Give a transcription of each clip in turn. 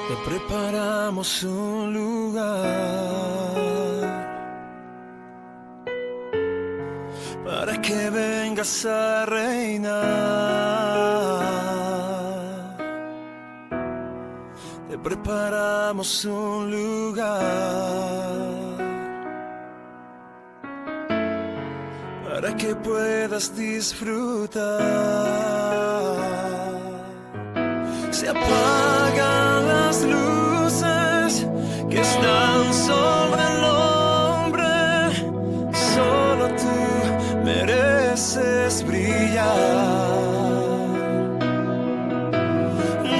Te preparamos un lugar para que vengas a reinar. Te preparamos un lugar para que puedas disfrutar. Se apagan las luces que están sobre el hombre. Solo tú mereces brillar.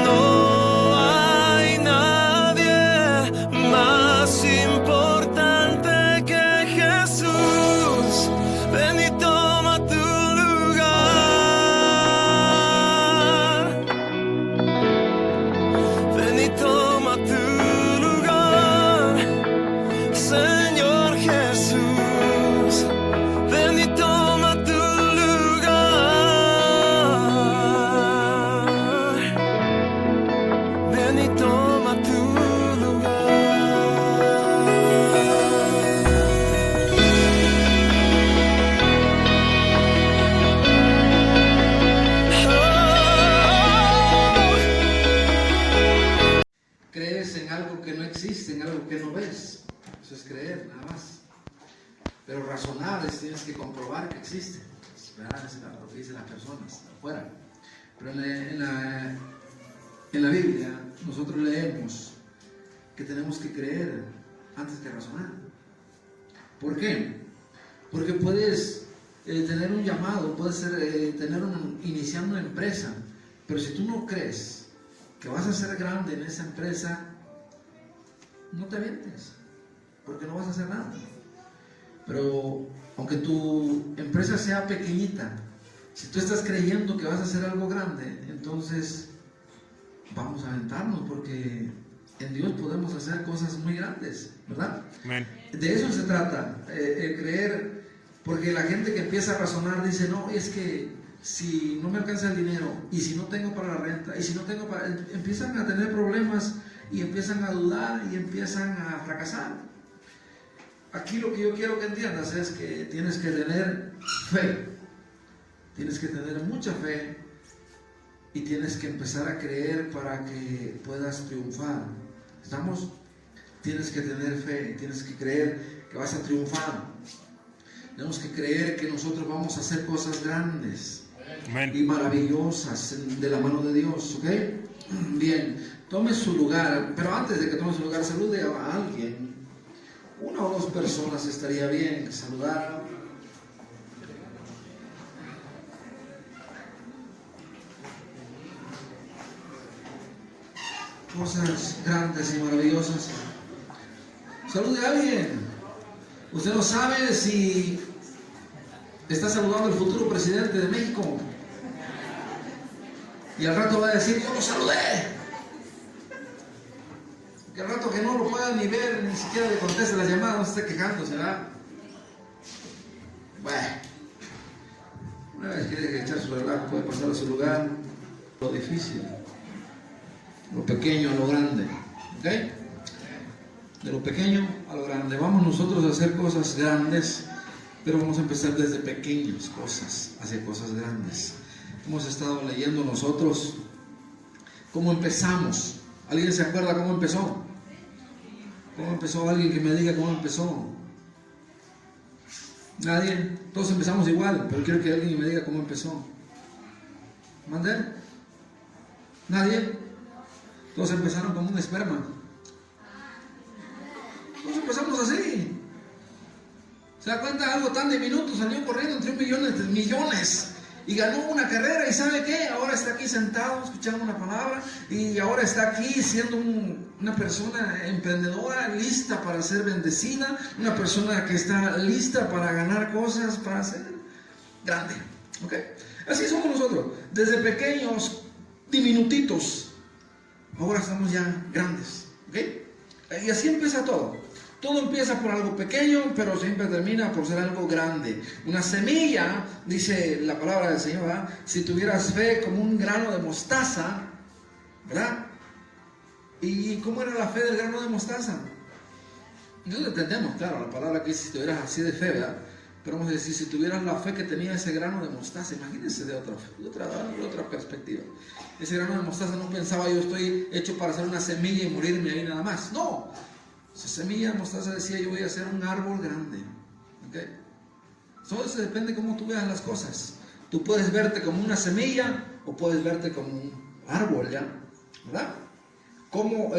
No hay nadie más importante que Jesús. Ven y toma tu lugar. Ven y toma tu lugar, Señor Jesús. Ven y toma tu lugar. Ven y toma tu Crees en algo que no existe, en algo que no ves. Eso es creer, nada más. Pero razonar es, tienes que comprobar que existe. ¿Verdad? Es lo que dicen las personas afuera. Pero en la Biblia nosotros leemos que tenemos que creer antes que razonar. ¿Por qué? Porque puedes tener un llamado, puedes iniciar una empresa, pero si tú no crees que vas a ser grande en esa empresa, no te avientes, porque no vas a hacer nada. Pero aunque tu empresa sea pequeñita, si tú estás creyendo que vas a hacer algo grande, entonces vamos a aventarnos, porque en Dios podemos hacer cosas muy grandes, ¿verdad? Amén. De eso se trata, creer, porque la gente que empieza a razonar dice, no, es que si no me alcanza el dinero, y si no tengo para la renta, y si no tengo para... Empiezan a tener problemas, y empiezan a dudar, y empiezan a fracasar. Aquí lo que yo quiero que entiendas es que tienes que tener fe, tienes que tener mucha fe, y tienes que empezar a creer para que puedas triunfar. ¿Estamos? Tienes que tener fe, tienes que creer que vas a triunfar. Tenemos que creer que nosotros vamos a hacer cosas grandes. Amén. Y maravillosas de la mano de Dios, ¿ok? Bien, tome su lugar, pero antes de que tome su lugar, salude a alguien. Una o dos personas estaría bien saludar. Cosas grandes y maravillosas. Salude a alguien. Usted no sabe si está saludando al futuro presidente de México, y al rato va a decir, yo lo saludé. Que al rato que no lo pueda ni ver, ni siquiera le conteste las llamadas, no se esté quejándose, ¿verdad? Bueno, una vez que deje de echar su relajo, puede pasar a su lugar. Lo difícil, lo pequeño a lo grande, ¿ok? De lo pequeño a lo grande. Vamos nosotros a hacer cosas grandes, pero vamos a empezar desde pequeñas cosas hacia cosas grandes. Hemos estado leyendo nosotros cómo empezamos. ¿Alguien se acuerda cómo empezó? ¿Cómo empezó? Alguien que me diga cómo empezó. Nadie. Todos empezamos igual, pero quiero que alguien me diga cómo empezó. ¿Mande? ¿Nadie? Todos empezaron como un esperma. Todos empezamos así. ¿Se da cuenta? Algo tan diminuto salió corriendo entre millones y ganó una carrera, y ¿sabe qué? Ahora está aquí sentado escuchando una palabra, y ahora está aquí siendo una persona emprendedora, lista para ser bendecida, una persona que está lista para ganar cosas, para ser grande, ¿ok? Así somos nosotros, desde pequeños, diminutitos, ahora estamos ya grandes, ¿ok? Y así empieza todo. Todo empieza por algo pequeño, pero siempre termina por ser algo grande. Una semilla, dice la palabra del Señor, ¿verdad? Si tuvieras fe como un grano de mostaza, ¿verdad? ¿Y cómo era la fe del grano de mostaza? Nosotros entendemos, claro, la palabra que dice si tuvieras así de fe, ¿verdad? Pero vamos a decir, si tuvieras la fe que tenía ese grano de mostaza, imagínense de otra perspectiva. Ese grano de mostaza no pensaba yo estoy hecho para ser una semilla y morirme ahí nada más. No, esa semilla de mostaza decía yo voy a ser un árbol grande. ¿Okay? Todo eso depende de cómo tú veas las cosas. Tú puedes verte como una semilla o puedes verte como un árbol, ¿ya? ¿Verdad? Como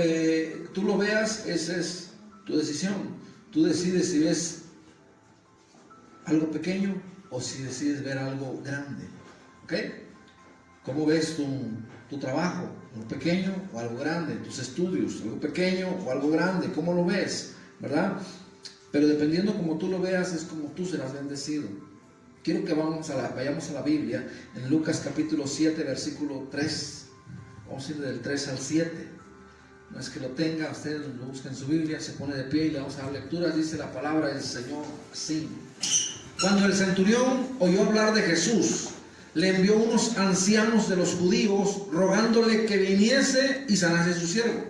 tú lo veas, esa es tu decisión. Tú decides si ves algo pequeño o si decides ver algo grande. ¿Ok? ¿Cómo ves tu trabajo? ¿Algo pequeño o algo grande? Tus estudios, algo pequeño o algo grande. ¿Cómo lo ves? ¿Verdad? Pero dependiendo como tú lo veas es como tú serás bendecido. Quiero que vayamos a la Biblia en Lucas capítulo 7 versículo 3. Vamos a ir del 3 al 7. No es que lo tenga, usted lo busca en su Biblia, se pone de pie y le vamos a dar lectura. Dice la palabra del Señor así: cuando el centurión oyó hablar de Jesús, le envió unos ancianos de los judíos rogándole que viniese y sanase a su siervo.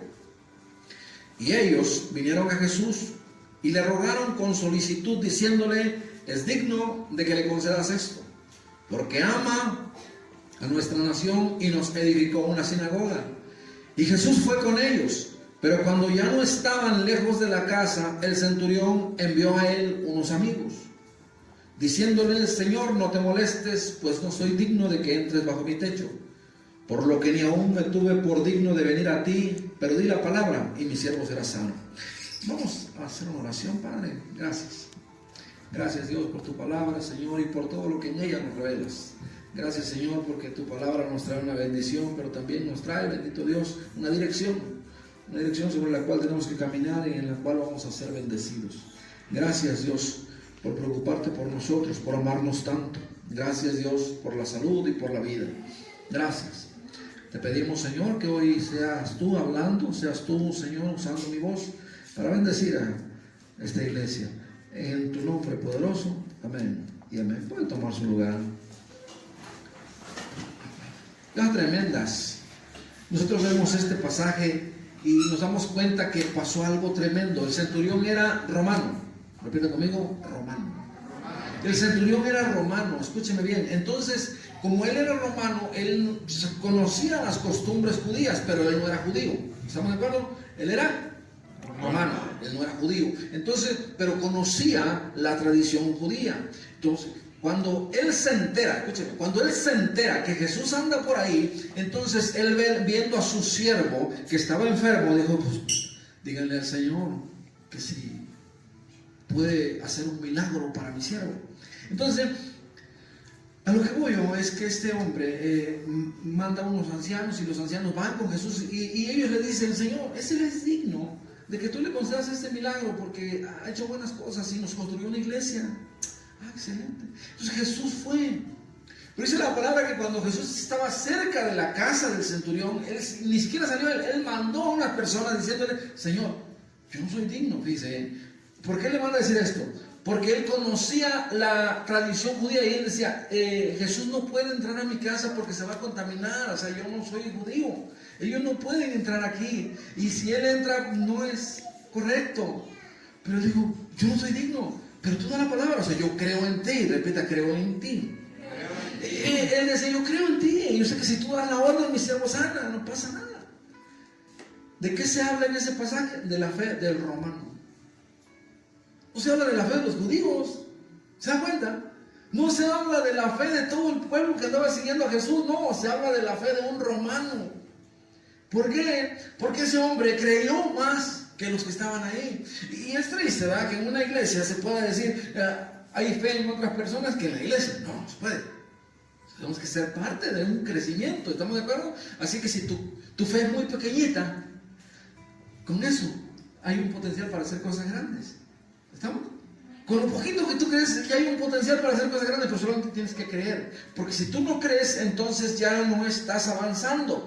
Y ellos vinieron a Jesús y le rogaron con solicitud diciéndole: es digno de que le concedas esto, porque ama a nuestra nación y nos edificó una sinagoga. Y Jesús fue con ellos, pero cuando ya no estaban lejos de la casa, el centurión envió a él unos amigos, diciéndole: Señor, no te molestes, pues no soy digno de que entres bajo mi techo, por lo que ni aún me tuve por digno de venir a ti, pero di la palabra y mi siervo será sano. Vamos a hacer una oración, Padre. Gracias. Gracias, Dios, por tu palabra, Señor, y por todo lo que en ella nos revelas. Gracias, Señor, porque tu palabra nos trae una bendición, pero también nos trae, bendito Dios, una dirección sobre la cual tenemos que caminar y en la cual vamos a ser bendecidos. Gracias, Dios, por preocuparte por nosotros, por amarnos tanto. Gracias, Dios, por la salud y por la vida. Gracias. Te pedimos, Señor, que hoy seas tú hablando, seas tú, Señor, usando mi voz para bendecir a esta iglesia. En tu nombre poderoso. Amén y amén. Pueden tomar su lugar. Las tremendas. Nosotros vemos este pasaje y nos damos cuenta que pasó algo tremendo. El centurión era romano. Repita conmigo: romano. El centurión era romano, escúcheme bien. Entonces, como él era romano, él conocía las costumbres judías, pero él no era judío. ¿Estamos de acuerdo? Él era romano, él no era judío. Entonces, pero conocía la tradición judía. Entonces, cuando él se entera, escúcheme, cuando él se entera que Jesús anda por ahí, entonces él viendo a su siervo que estaba enfermo, dijo: pues, díganle al Señor que si puede hacer un milagro para mi siervo. Entonces, a lo que voy yo es que este hombre manda a unos ancianos y los ancianos van con Jesús y ellos le dicen: Señor, ese es digno de que tú le concedas este milagro porque ha hecho buenas cosas y nos construyó una iglesia. Ah, excelente. Entonces Jesús fue. Pero dice la palabra que cuando Jesús estaba cerca de la casa del centurión, él ni siquiera salió, él mandó a unas personas diciéndole: Señor, yo no soy digno. Dice, ¿por qué le manda a decir esto? Porque él conocía la tradición judía y él decía: Jesús no puede entrar a mi casa porque se va a contaminar, o sea, yo no soy judío, ellos no pueden entrar aquí, y si él entra no es correcto. Pero él dijo: yo no soy digno, pero tú da la palabra, o sea, yo creo en ti. Repita: creo en ti. Él decía: yo creo en ti, y yo sé que si tú das la orden mi siervo sana, no pasa nada. ¿De qué se habla en ese pasaje? De la fe del romano. No se habla de la fe de los judíos. ¿Se dan cuenta? No se habla de la fe de todo el pueblo que andaba siguiendo a Jesús. No, se habla de la fe de un romano. ¿Por qué? Porque ese hombre creyó más que los que estaban ahí. Y es triste, ¿verdad?, que en una iglesia se pueda decir: hay fe en otras personas que en la iglesia. No, no se puede. Tenemos que ser parte de un crecimiento. ¿Estamos de acuerdo? Así que si tu fe es muy pequeñita, con eso hay un potencial para hacer cosas grandes. ¿Estamos? Con lo poquito que tú crees que hay un potencial para hacer cosas grandes, pero solamente tienes que creer. Porque si tú no crees, entonces ya no estás avanzando.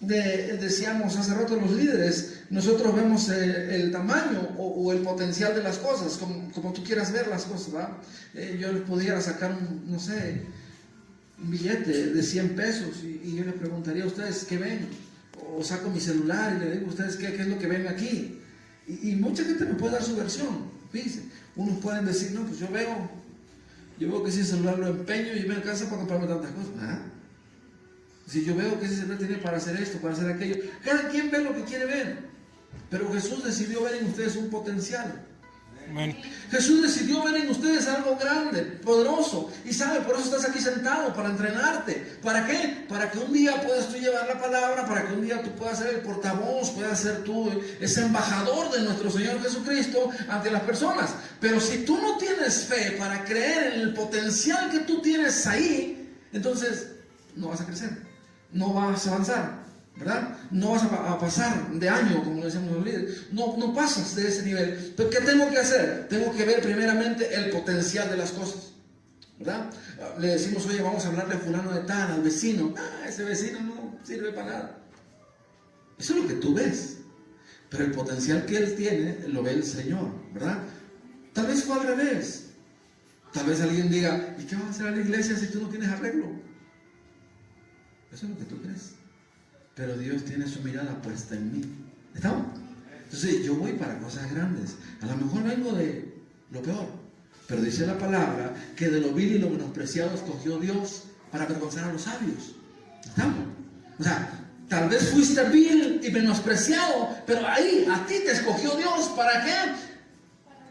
Decíamos hace rato los líderes, nosotros vemos el tamaño o el potencial de las cosas, como tú quieras ver las cosas, ¿verdad? Yo les pudiera sacar un billete de 100 pesos y yo les preguntaría a ustedes: ¿qué ven? o saco mi celular y le digo a ustedes qué es lo que ven aquí. Y mucha gente me puede dar su versión. Fíjense, unos pueden decir, no, pues yo veo que ese celular lo empeño y me alcanza para comprarme tantas cosas. ¿Ah? Si yo veo que ese celular tiene para hacer esto, para hacer aquello, cada quien ve lo que quiere ver. Pero Jesús decidió ver en ustedes un potencial. Amén. Jesús decidió ver en ustedes algo grande, poderoso. Y sabe, por eso estás aquí sentado, para entrenarte. ¿Para qué? Para que un día puedas tú llevar la palabra, para que un día tú puedas ser el portavoz, puedas ser tú ese embajador de nuestro Señor Jesucristo ante las personas. Pero si tú no tienes fe para creer en el potencial que tú tienes ahí, entonces no vas a crecer, no vas a avanzar, ¿verdad? No vas a pasar de año, como decíamos los líderes. No pasas de ese nivel. Pero ¿qué tengo que hacer? Tengo que ver primeramente el potencial de las cosas, ¿verdad? Le decimos, oye, vamos a hablarle a fulano de tal, al vecino. Ese vecino no sirve para nada. Eso es lo que tú ves. Pero el potencial que él tiene, lo ve el Señor, ¿verdad? Tal vez fue al revés. Tal vez alguien diga, ¿y qué vas a hacer a la iglesia si tú no tienes arreglo? Eso es lo que tú crees. Pero Dios tiene su mirada puesta en mí. ¿Estamos? Entonces yo voy para cosas grandes. A lo mejor vengo de lo peor, pero dice la palabra que de lo vil y lo menospreciado escogió Dios para avergonzar a los sabios. ¿Estamos? O sea, tal vez fuiste vil y menospreciado, pero ahí a ti te escogió Dios. ¿Para qué?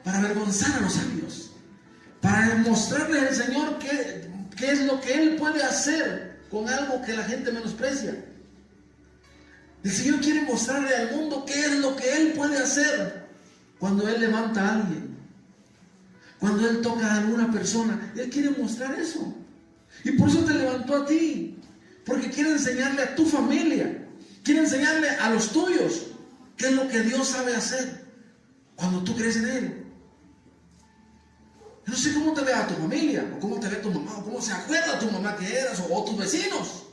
Para avergonzar a los sabios, para mostrarles al Señor qué es lo que Él puede hacer con algo que la gente menosprecia. El Señor quiere mostrarle al mundo qué es lo que Él puede hacer cuando Él levanta a alguien, cuando Él toca a alguna persona. Él quiere mostrar eso. Y por eso te levantó a ti, porque quiere enseñarle a tu familia, quiere enseñarle a los tuyos qué es lo que Dios sabe hacer cuando tú crees en Él. Yo no sé cómo te ve a tu familia, o cómo te ve tu mamá, o cómo se acuerda tu mamá que eras, o tus vecinos.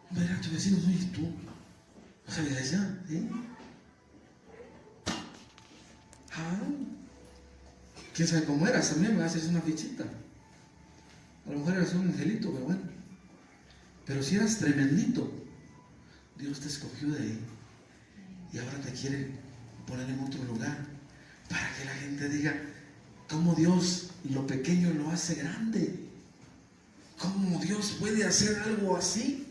Ver a tus vecinos, oye, tú vas a la iglesia, ¿sí? ¿Quién sabe cómo eras? También me haces una fichita. A lo mejor eras un angelito, pero bueno. Pero si eras tremendito, Dios te escogió de ahí y ahora te quiere poner en otro lugar para que la gente diga cómo Dios lo pequeño lo hace grande, cómo Dios puede hacer algo así.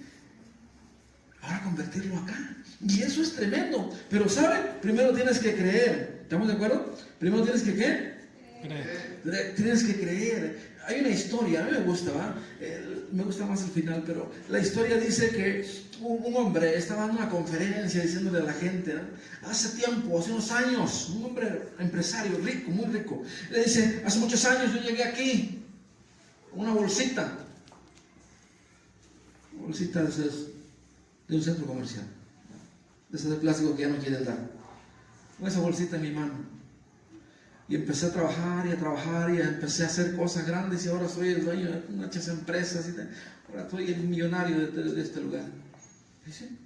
Ahora convertirlo acá. Y eso es tremendo. Pero ¿saben? Primero tienes que creer. ¿Estamos de acuerdo? Primero tienes que ¿qué? Creer. Tienes que creer. Hay una historia, a mí me gusta, ¿va? Me gusta más el final, pero la historia dice que un hombre estaba en una conferencia diciéndole a la gente, ¿no? Hace tiempo, hace unos años, un hombre empresario rico, muy rico, le dice, hace muchos años yo llegué aquí con una bolsita de un centro comercial, de ese de plástico que ya no quieren dar, con esa bolsita en mi mano, y empecé a trabajar y empecé a hacer cosas grandes y ahora soy el dueño de muchas empresas ahora soy el millonario de este lugar. ¿Sí?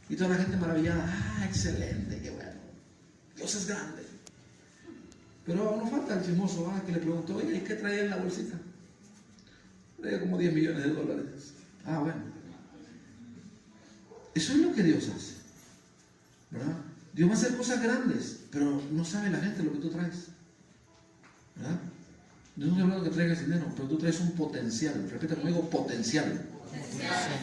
Y toda la gente maravillada, excelente, qué bueno, Dios es grande. Pero no falta el chismoso que le preguntó, oye, ¿y qué traía en la bolsita? Traía como 10 millones de dólares. Bueno. Eso es lo que Dios hace, ¿verdad? Dios va a hacer cosas grandes, pero no sabe la gente lo que tú traes, ¿verdad? Yo no estoy hablando que traigas dinero, pero tú traes un potencial. Repita conmigo, potencial.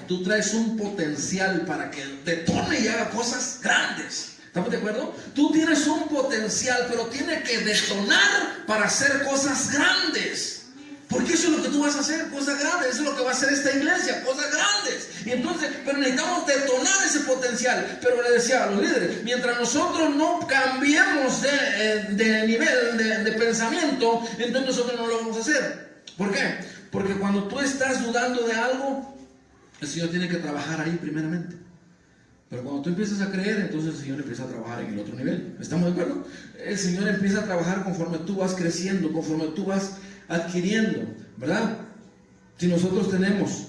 Tú traes un potencial para que detone y haga cosas grandes. ¿Estamos de acuerdo? Tú tienes un potencial, pero tiene que detonar para hacer cosas grandes. Porque eso es lo que tú vas a hacer, cosas grandes. Eso es lo que va a hacer esta iglesia, cosas grandes. Y entonces, pero necesitamos detonar ese potencial. Pero le decía a los líderes, mientras nosotros no cambiemos de nivel de pensamiento, entonces nosotros no lo vamos a hacer. ¿Por qué? Porque cuando tú estás dudando de algo, el Señor tiene que trabajar ahí primeramente. Pero cuando tú empiezas a creer, entonces el Señor empieza a trabajar en el otro nivel. ¿Estamos de acuerdo? El Señor empieza a trabajar conforme tú vas creciendo, conforme tú vas adquiriendo, ¿verdad? Si nosotros tenemos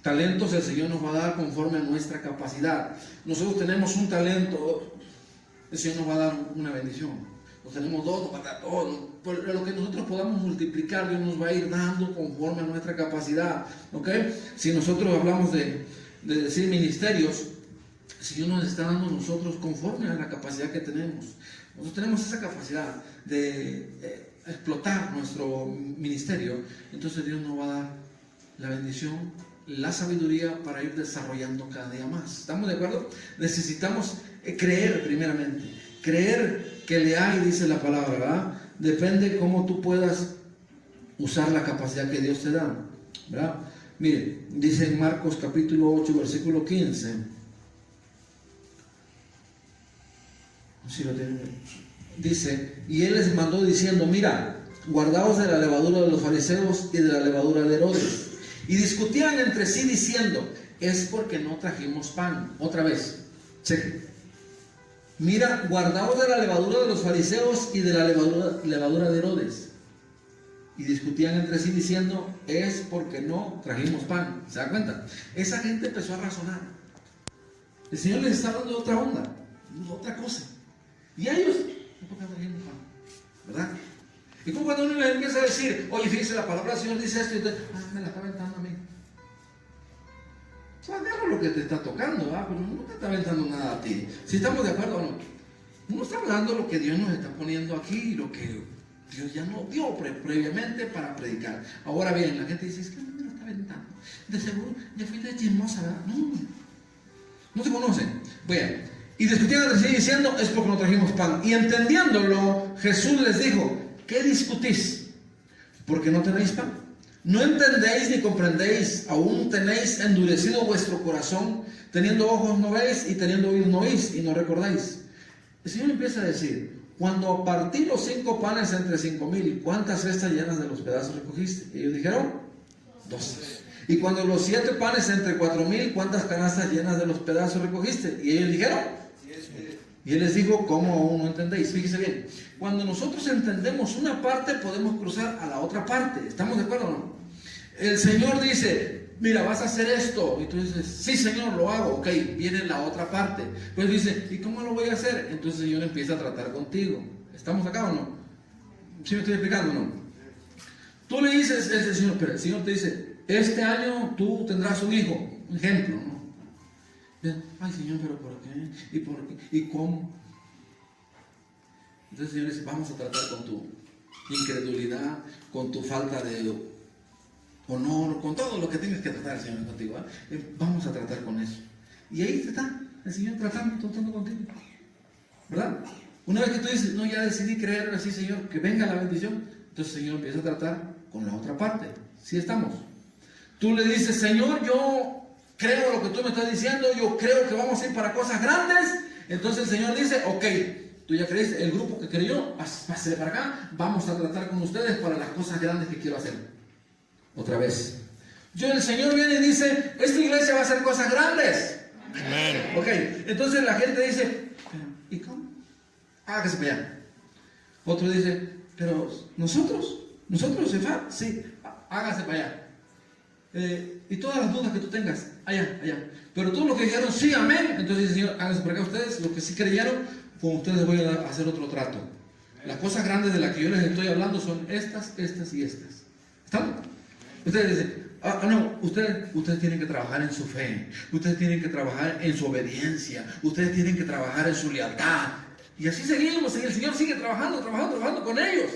talentos, el Señor nos va a dar conforme a nuestra capacidad. Nosotros tenemos un talento, el Señor nos va a dar una bendición. Nos tenemos dos, nos va a dar todo. Por lo que nosotros podamos multiplicar, Dios nos va a ir dando conforme a nuestra capacidad, ¿ok? Si nosotros hablamos de de decir ministerios, el Señor nos está dando a nosotros conforme a la capacidad que tenemos. Nosotros tenemos esa capacidad de explotar nuestro ministerio, entonces Dios nos va a dar la bendición, la sabiduría para ir desarrollando cada día más. ¿Estamos de acuerdo? Necesitamos creer primeramente, creer que le hay, dice la palabra, ¿verdad? Depende cómo tú puedas usar la capacidad que Dios te da, ¿verdad? Mire, dice en Marcos capítulo 8, versículo 15. Si lo tienen. Dice, y él les mandó diciendo, mira, guardaos de la levadura de los fariseos y de la levadura de Herodes. Y discutían entre sí diciendo, es porque no trajimos pan. Otra vez, cheque. Mira, guardaos de la levadura de los fariseos y de la levadura de Herodes. Y discutían entre sí diciendo, es porque no trajimos pan. ¿Se da cuenta? Esa gente empezó a razonar. El Señor les está dando otra onda, otra cosa. Y ellos, ¿por qué no trajimos pan? ¿Verdad? Y como cuando uno les empieza a decir, oye, fíjese, la palabra del Señor dice esto, y usted, me la está aventando a mí. O sea, agarra lo que te está tocando, ¿verdad? Pero no te está aventando nada a ti. Si estamos de acuerdo o no. Uno está hablando lo que Dios nos está poniendo aquí, lo que Dios ya nos dio previamente para predicar. Ahora bien, la gente dice, es que me lo está aventando. De seguro, ya fuiste de chismosa, ¿verdad? No se conocen. Bueno, y discutían entre sí diciendo, es porque no trajimos pan. Y entendiéndolo, Jesús les dijo, ¿qué discutís? ¿Porque no tenéis pan? ¿No entendéis ni comprendéis? ¿Aún tenéis endurecido vuestro corazón? Teniendo ojos no veis y teniendo oídos no oís y no recordáis. El Señor empieza a decir, cuando partí los 5 panes entre 5,000, ¿cuántas cestas llenas de los pedazos recogiste? Y ellos dijeron, 12. Y cuando los 7 panes entre 4,000, ¿cuántas canastas llenas de los pedazos recogiste? Y ellos dijeron, 7. Y Él les dijo, ¿cómo aún no entendéis? Fíjese bien, cuando nosotros entendemos una parte, podemos cruzar a la otra parte. ¿Estamos de acuerdo o no? El Señor dice, mira, vas a hacer esto. Y tú dices, sí, Señor, lo hago. Ok, viene la otra parte. Pues dice, ¿y cómo lo voy a hacer? Entonces el Señor empieza a tratar contigo. ¿Estamos acá o no? ¿Sí me estoy explicando o no? Tú le dices, el Señor, pero el Señor te dice, este año tú tendrás un hijo. Un ejemplo, ¿no? Ay, Señor, pero ¿por qué? ¿Y por qué? ¿Y cómo? Entonces el Señor dice, vamos a tratar con tu incredulidad, con tu falta de honor, con todo lo que tienes que tratar, Señor, contigo. Vamos a tratar con eso. Y ahí está el Señor tratando contigo. ¿Verdad? Una vez que tú dices, no, ya decidí creer así, Señor, que venga la bendición, entonces el Señor empieza a tratar con la otra parte. ¿Sí estamos? Tú le dices, Señor, yo creo lo que tú me estás diciendo, yo creo que vamos a ir para cosas grandes. Entonces el Señor dice, ok, tú ya creíste, el grupo que creyó, pásale para acá, vamos a tratar con ustedes para las cosas grandes que quiero hacer. Otra vez. El Señor viene y dice, esta iglesia va a hacer cosas grandes. Amén. Ok, entonces la gente dice, ¿y cómo? Hágase para allá. Otro dice, pero nosotros, Efat, sí, hágase para allá. Y todas las dudas que tú tengas, allá. Pero todos los que dijeron, sí, amén, entonces dice, Señor, háganse para acá ustedes, los que sí creyeron, con ustedes voy a hacer otro trato. Las cosas grandes de las que yo les estoy hablando son estas y estas. ¿Están? Ustedes dicen, no, ustedes tienen que trabajar en su fe, ustedes tienen que trabajar en su obediencia, ustedes tienen que trabajar en su lealtad. Y así seguimos, y el Señor sigue trabajando con ellos.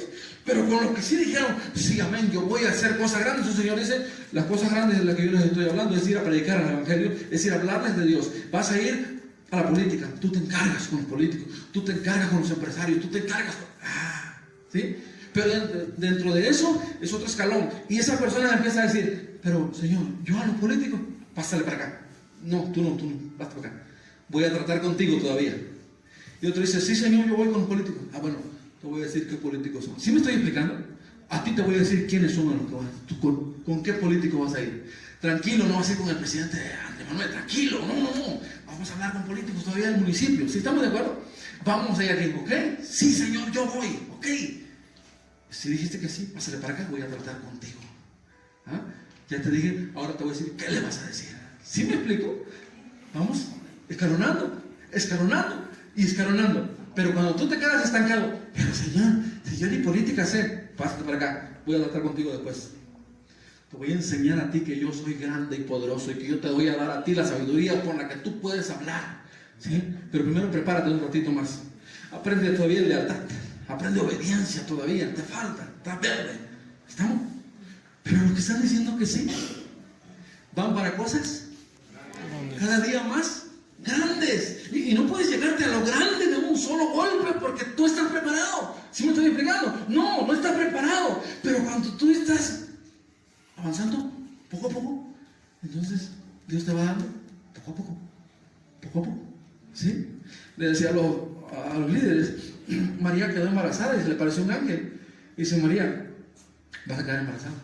Pero con los que sí dijeron, sí, amén, yo voy a hacer cosas grandes, el Señor dice, las cosas grandes de las que yo les estoy hablando es ir a predicar el Evangelio, es ir a hablarles de Dios. Vas a ir a la política, tú te encargas con los políticos, tú te encargas con los empresarios, tú te encargas con... ¿sí? Pero dentro de eso es otro escalón. Y esa persona empieza a decir, pero Señor, yo a los políticos, pásale para acá. No, tú no, vas para acá. Voy a tratar contigo todavía. Y otro dice, sí, Señor, yo voy con los políticos. Bueno, te voy a decir qué políticos son. ¿Sí me estoy explicando? A ti te voy a decir quiénes son los que vas a ir. ¿Con qué político vas a ir? Tranquilo, no vas a ir con el presidente Andrés Manuel, tranquilo, no. Vamos a hablar con políticos todavía del municipio. ¿Sí estamos de acuerdo? Vamos a ir aquí, ¿ok? Sí, Señor, yo voy, ¿ok? Si dijiste que sí, pásale para acá, voy a tratar contigo. Ya te dije, ahora te voy a decir, ¿qué le vas a decir? ¿Sí me explico? Vamos, escalonando y escalonando. Pero cuando tú te quedas estancado, pero Señor, si yo ni política sé, pásate para acá, voy a tratar contigo después. Te voy a enseñar a ti que yo soy grande y poderoso y que yo te voy a dar a ti la sabiduría con la que tú puedes hablar. ¿Sí? Pero primero prepárate un ratito más. Aprende todavía lealtad. Aprende obediencia todavía. Te falta. Estás verde. ¿Estamos? Pero lo que están diciendo que sí. Van para cosas cada día más grandes. Y no puedes llegarte a lo grande de un solo golpe porque tú estás preparado. ¿Sí me estoy explicando? No, no estás preparado. Pero cuando tú estás avanzando poco a poco, entonces Dios te va dando poco a poco, poco a poco. ¿Sí? Le decía a los líderes, María quedó embarazada y se le pareció un ángel. Y dice, María, vas a quedar embarazada.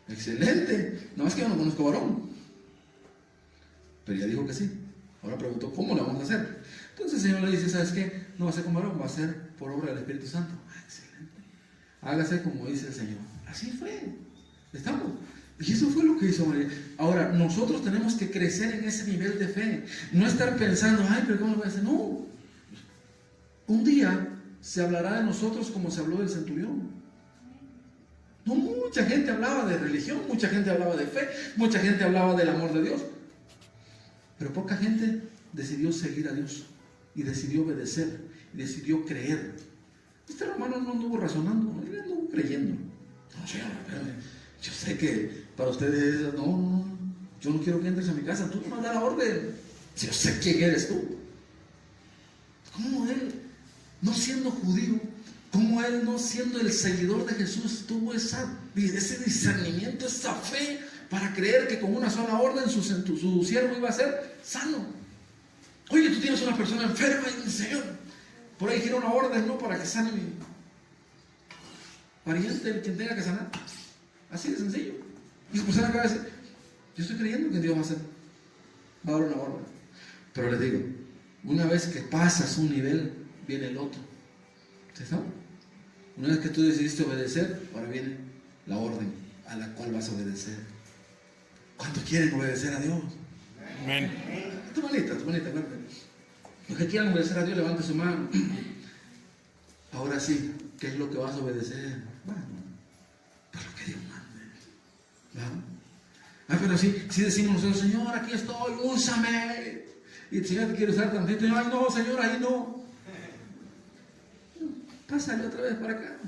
Excelente. Nada más que yo no conozco varón. Pero ella dijo que sí. Ahora preguntó, ¿cómo la vamos a hacer? Entonces el Señor le dice, ¿sabes qué? No va a ser con varón, va a ser por obra del Espíritu Santo. Excelente. Hágase como dice el Señor. Así fue. ¿Estamos? Y eso fue lo que hizo María. Ahora, nosotros tenemos que crecer en ese nivel de fe. No estar pensando, ay, pero ¿cómo lo voy a hacer? No. Un día se hablará de nosotros como se habló del centurión. No, mucha gente hablaba de religión, mucha gente hablaba de fe, mucha gente hablaba del amor de Dios. Pero poca gente decidió seguir a Dios y decidió obedecer y decidió creer. Este hermano no anduvo razonando, él anduvo creyendo. No, Señor, espérame. Yo sé que para ustedes, no, yo no quiero que entres a mi casa, tú no me das la orden. Yo sé quién eres tú. ¿Cómo él, no siendo judío, cómo él, no siendo el seguidor de Jesús, tuvo ese discernimiento, esa fe para creer que con una sola orden su siervo iba a ser sano? Oye, tú tienes una persona enferma y dice, Señor, por ahí gira una orden, ¿no? Para que sane mi pariente, el quien tenga que sanar. Así de sencillo. Y la persona acaba de decir, yo estoy creyendo que Dios va a dar una orden. Pero les digo, una vez que pasas un nivel, viene el otro. ¿Sí está? Una vez que tú decidiste obedecer, ahora viene la orden a la cual vas a obedecer. ¿Cuántos quieren obedecer a Dios? Amén. Tu manita, acuérdate. Los que quieran obedecer a Dios, levante su mano. Ahora sí, ¿qué es lo que vas a obedecer? Bueno, por lo que Dios mande. ¿Verdad? Pero sí decimos nosotros, Señor, aquí estoy, úsame. Y el Señor te quiere usar tantito. Y ay, no, Señor, ahí no. Pásale otra vez para acá.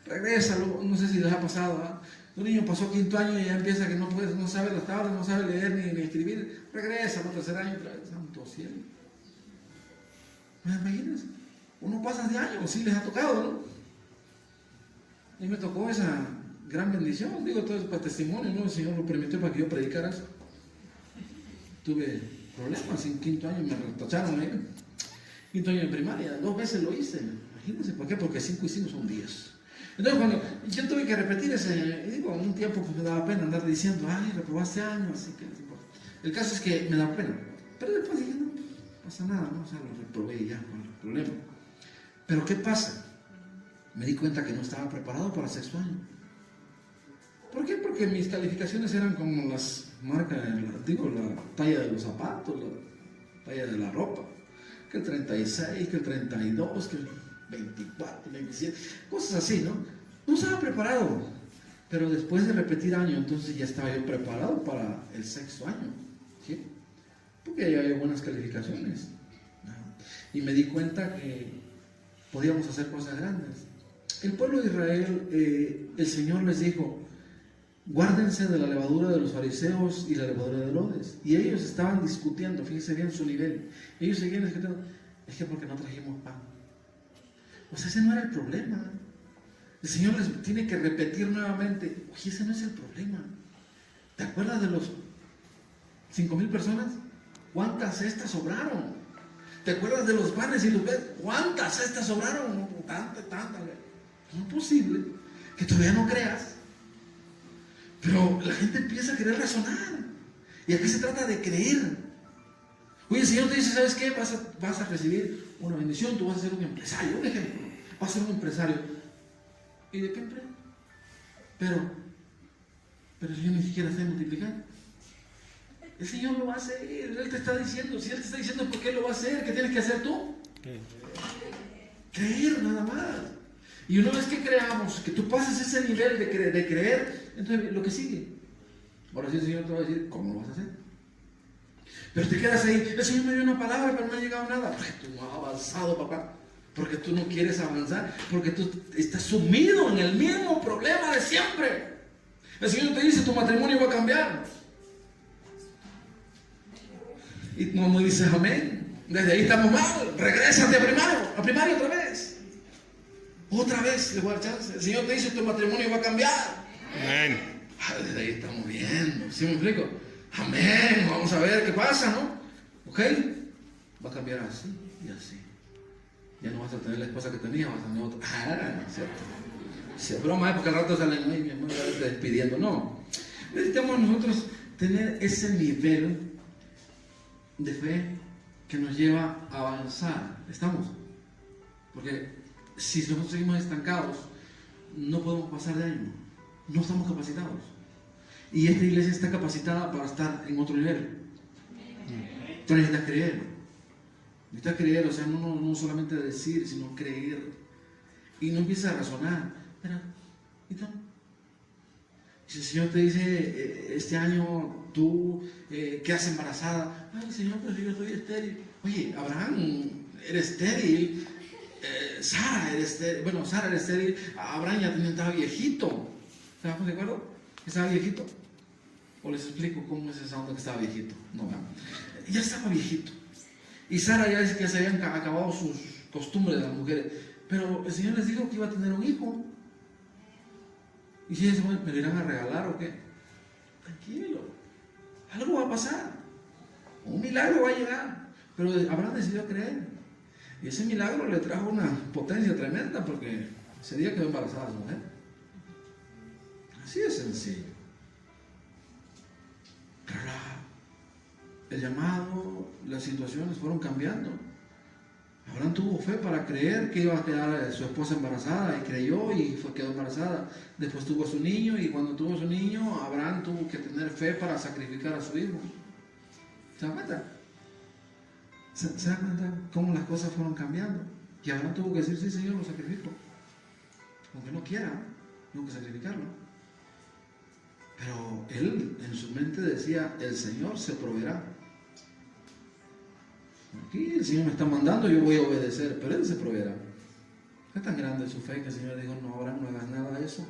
Regrésalo. No sé si les ha pasado, ¿verdad? Un niño pasó 5º año y ya empieza que no sabe las tablas, no sabe leer ni escribir. Regresa al 3er año otra vez. Santo cielo. ¿Me imaginas? Uno pasa de año, sí les ha tocado, ¿no? Y me tocó esa gran bendición. Digo, todo es para testimonio, ¿no? El Señor lo permitió para que yo predicara eso. Tuve problemas en 5º año, me retacharon ahí. 5º año de primaria, 2 veces lo hice. Imagínense, ¿por qué? Porque 5 y 5 son 10. Entonces, cuando yo tuve que repetir un tiempo pues me daba pena andar diciendo, ay, reprobaste años, así que no importa. El caso es que me daba pena. Pero después dije, no pasa nada, ¿no? O sea, lo reprobé y ya, no hay problema. Pero ¿qué pasa? Me di cuenta que no estaba preparado para 6º año. ¿Por qué? Porque mis calificaciones eran como las marcas, la talla de los zapatos, la talla de la ropa. Que el 36, que el 32, que el 24, 27, cosas así, ¿no? No estaba preparado. Pero después de repetir año, entonces ya estaba yo preparado para el 6º año. ¿Sí? Porque ya había buenas calificaciones, ¿no? Y me di cuenta que podíamos hacer cosas grandes. El pueblo de Israel, el Señor les dijo, guárdense de la levadura de los fariseos y la levadura de Herodes. Y ellos estaban discutiendo, fíjense bien su nivel. Ellos seguían discutiendo, es que porque no trajimos pan. O sea, ese no era el problema. El Señor les tiene que repetir nuevamente, oye, ese no es el problema. ¿Te acuerdas de los 5,000 personas? ¿Cuántas cestas sobraron? ¿Te acuerdas de los panes y los peces? ¿Cuántas cestas sobraron? Tantas. No es posible que todavía no creas. Pero la gente empieza a querer razonar. Y aquí se trata de creer. Oye, el Señor te dice, ¿sabes qué? Vas a recibir una bendición, tú vas a ser un empresario, un ejemplo. Vas a ser un empresario. ¿Y de qué empleo? Pero el Señor ni siquiera sabe multiplicar. El Señor lo va a hacer. Él te está diciendo, si Él te está diciendo por qué lo va a hacer, ¿qué tienes que hacer tú? Creer nada más. Y una vez que creamos, que tú pases ese nivel de creer, entonces lo que sigue. Ahora sí el Señor te va a decir, ¿cómo lo vas a hacer? Pero te quedas ahí, el Señor me dio una palabra, pero no ha llegado nada. Porque tú no has avanzado, papá. Porque tú no quieres avanzar. Porque tú estás sumido en el mismo problema de siempre. El Señor te dice, tu matrimonio va a cambiar. Y no dices amén. Desde ahí estamos mal. Regrésate a primaria otra vez. Otra vez le voy a dar chance. El Señor te dice, tu matrimonio va a cambiar. Amén. Desde ahí estamos viendo. ¿Sí me explico? Amén. Vamos a ver qué pasa, ¿no? ¿Ok? Va a cambiar así y así. Ya no vas a tener la esposa que tenías, vas a tener otra. ¿Cierto? Si es broma, porque al rato salen, ay, mi amor, ya te despidiendo. No. Necesitamos nosotros tener ese nivel de fe que nos lleva a avanzar. ¿Estamos? Porque si nosotros seguimos estancados, no podemos pasar de año. No estamos capacitados. Y esta iglesia está capacitada para estar en otro nivel. Tú necesitas creer. Necesitas creer, o sea, no solamente decir, sino creer. Y no empiezas a razonar. Mira, si el Señor te dice, este año tú quedas embarazada. Ay, Señor, pero yo estoy estéril. Oye, Abraham era estéril. Sara era estéril. Bueno, Sara era estéril. Abraham ya estaba viejito. ¿Estamos de acuerdo? Estaba viejito. O les explico cómo es esa onda que estaba viejito. No, ya estaba viejito. Y Sara ya dice que se habían acabado sus costumbres de las mujeres. Pero el Señor les dijo que iba a tener un hijo. Y si dicen, ¿me lo irán a regalar o qué? Tranquilo. Algo va a pasar. Un milagro va a llegar. Pero Abraham decidió creer. Y ese milagro le trajo una potencia tremenda porque ese día quedó embarazada su mujer. Así de sencillo. Pero el llamado, las situaciones fueron cambiando. Abraham tuvo fe para creer que iba a quedar su esposa embarazada y creyó y quedó embarazada. Después tuvo a su niño y cuando tuvo a su niño, Abraham tuvo que tener fe para sacrificar a su hijo. ¿Se dan cuenta? ¿Se dan cuenta cómo las cosas fueron cambiando? Y Abraham tuvo que decir, sí, Señor, lo sacrifico. Aunque no quiera, tengo que sacrificarlo. Pero él en su mente decía, el Señor se proveerá. Aquí el Señor me está mandando, yo voy a obedecer, pero Él se proveerá. Es tan grande su fe que el Señor dijo, no, Abraham, no hagas nada de eso.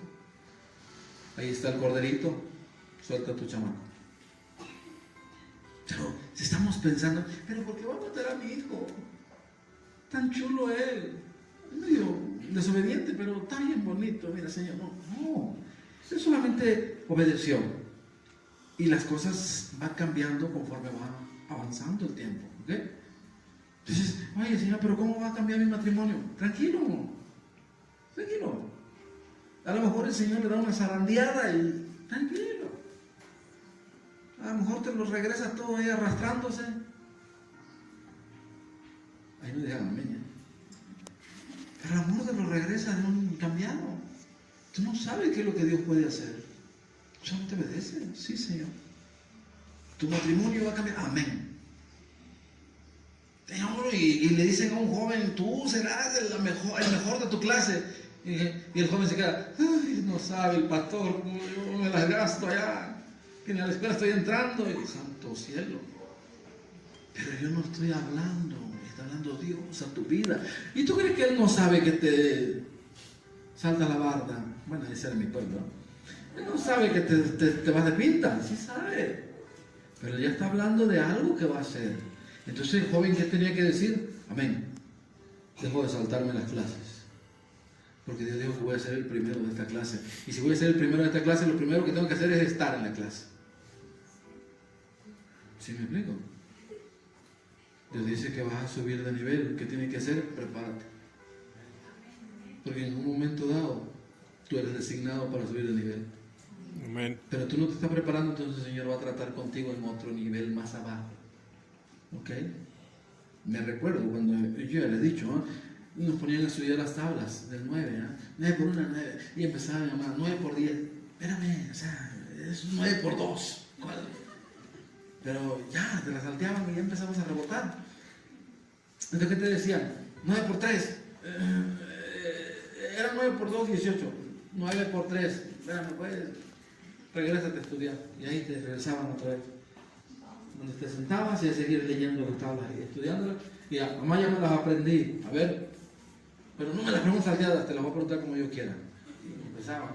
Ahí está el corderito, suelta a tu chamaco. Pero si estamos pensando, pero ¿por qué va a matar a mi hijo? Tan chulo él, medio desobediente, pero está bien bonito. Mira, Señor, no. Él solamente obedeció. Y las cosas van cambiando conforme va avanzando el tiempo. ¿Ok? Entonces, oye, Señor, pero ¿cómo va a cambiar mi matrimonio? Tranquilo. A lo mejor el Señor le da una zarandeada y tranquilo. A lo mejor te lo regresa todo ahí arrastrándose. Ahí no digan amén. Pero el amor te lo regresa de un cambiado. Tú no sabes qué es lo que Dios puede hacer. Solamente obedece. Sí, Señor. Tu matrimonio va a cambiar. Amén. Señor, y le dicen a un joven, tú serás el mejor de tu clase. Y el joven se queda, ay, no sabe el pastor, cómo yo me las gasto allá. Que ni a la escuela estoy entrando. Y santo cielo. Pero yo no estoy hablando, está hablando Dios a tu vida. ¿Y tú crees que Él no sabe que te salta la barda? Bueno, ese era mi pueblo. Él no sabe que te vas de pinta, sí sabe. Pero ya está hablando de algo que va a hacer. Entonces el joven, ¿qué tenía que decir? Amén. Dejo de saltarme las clases. Porque Dios dijo que voy a ser el primero de esta clase. Y si voy a ser el primero de esta clase, lo primero que tengo que hacer es estar en la clase. ¿Sí me explico? Dios dice que vas a subir de nivel. ¿Qué tienes que hacer? Prepárate. Porque en un momento dado, tú eres designado para subir de nivel. Amén. Pero tú no te estás preparando, entonces el Señor va a tratar contigo en otro nivel más abajo. ¿Ok? Me recuerdo cuando yo ya les he dicho, nos ponían a estudiar las tablas del 9, 9 por 1, 9, y empezaban a llamar 9 por 10. Espérame, o sea, es 9 por 2. ¿Cuál? Pero ya, te la salteaban y ya empezamos a rebotar. Entonces, ¿qué te decían? 9 por 3. Era 9 por 2, 18. 9 por 3. Espérame, pues, regrésate a estudiar. Y ahí te regresaban otra vez. Donde te sentabas y a seguir leyendo las tablas y estudiándolas. Y ya, mamá, ya me las aprendí. A ver, pero no me las preguntas salteadas, te las voy a preguntar como yo quiera. Y empezaban.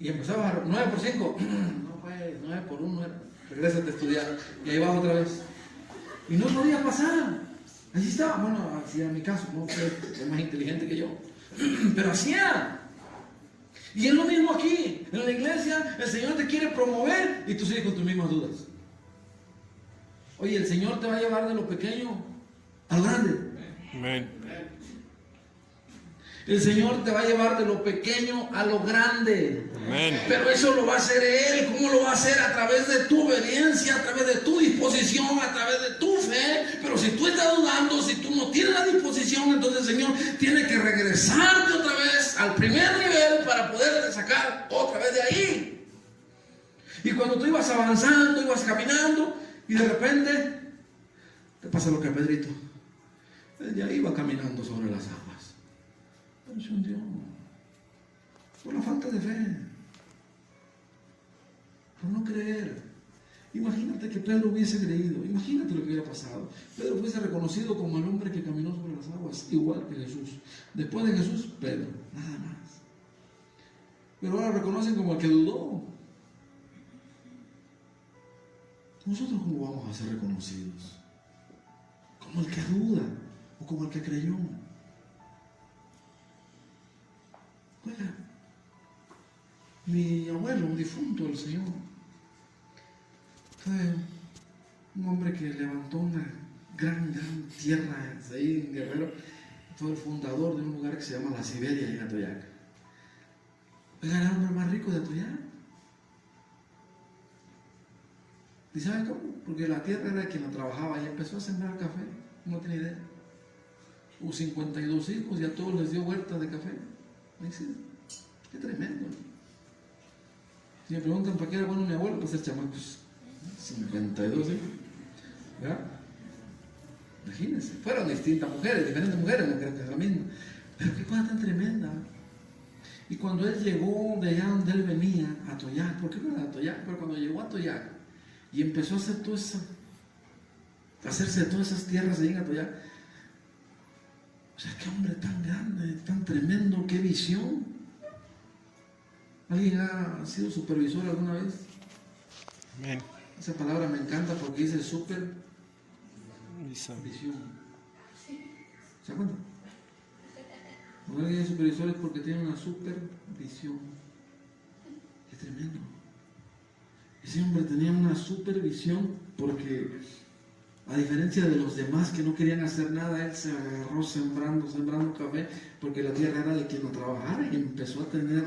Y empezaba 9 por 5. No, pues, 9 por 1 era. Regrésate a estudiar. Y ahí vas otra vez. Y no podía pasar. Así estaba. Bueno, así era mi caso. No es más inteligente que yo. Pero hacía. Y es lo mismo aquí. En la iglesia, el Señor te quiere promover y tú sigues con tus mismas dudas. Oye, el Señor te va a llevar de lo pequeño a lo grande. Amén. El Señor te va a llevar de lo pequeño a lo grande. Amén. Pero eso lo va a hacer Él. ¿Cómo lo va a hacer? A través de tu obediencia, a través de tu disposición, a través de tu fe. Pero si tú estás dudando, si tú no tienes la disposición, entonces el Señor tiene que regresarte otra vez al primer nivel para poderte sacar otra vez de ahí. Y cuando tú ibas avanzando, ibas caminando, y de repente te pasa lo que a Pedrito. Él ya iba caminando sobre las aguas. Pero se hundió por la falta de fe, por no creer. Imagínate que Pedro hubiese creído, imagínate lo que hubiera pasado. Pedro fuese reconocido como el hombre que caminó sobre las aguas, igual que Jesús. Después de Jesús, Pedro, nada más. Pero ahora reconocen como el que dudó. ¿Nosotros cómo vamos a ser reconocidos? ¿Como el que duda o como el que creyó? Oiga, mi abuelo, un difunto, el Señor, fue un hombre que levantó una gran tierra ahí en Guerrero. Fue el fundador de un lugar que se llama La Siberia en Atoyac. Oiga, era el hombre más rico de Atoyac. ¿Y saben cómo? Porque la tierra era de quien la trabajaba y empezó a sembrar café. No tenía idea. Hubo 52 hijos y a todos les dio huertas de café. Dice, qué tremendo. Si me preguntan para qué era bueno mi abuelo, pues el chamacos 52 hijos. ¿Verdad? Imagínense, fueron distintas mujeres, diferentes mujeres, no creo que es la misma. Pero qué cosa tan tremenda. Y cuando él llegó de allá donde él venía, a Atoyac, ¿por qué no era Atoyac? Pero cuando llegó a Atoyac y empezó a hacer todo eso, hacerse de todas esas tierras ahí en Atoyac, o sea, qué hombre tan grande, tan tremendo, qué visión. ¿Alguien ha sido supervisor alguna vez? Amén. Esa palabra me encanta porque dice supervisión. ¿Se dan cuenta? Cuando alguien es supervisor es porque tiene una supervisión. Qué tremendo. Ese hombre tenía una supervisión porque, a diferencia de los demás que no querían hacer nada, él se agarró sembrando café, porque la tierra era de quien lo trabajara y empezó a tener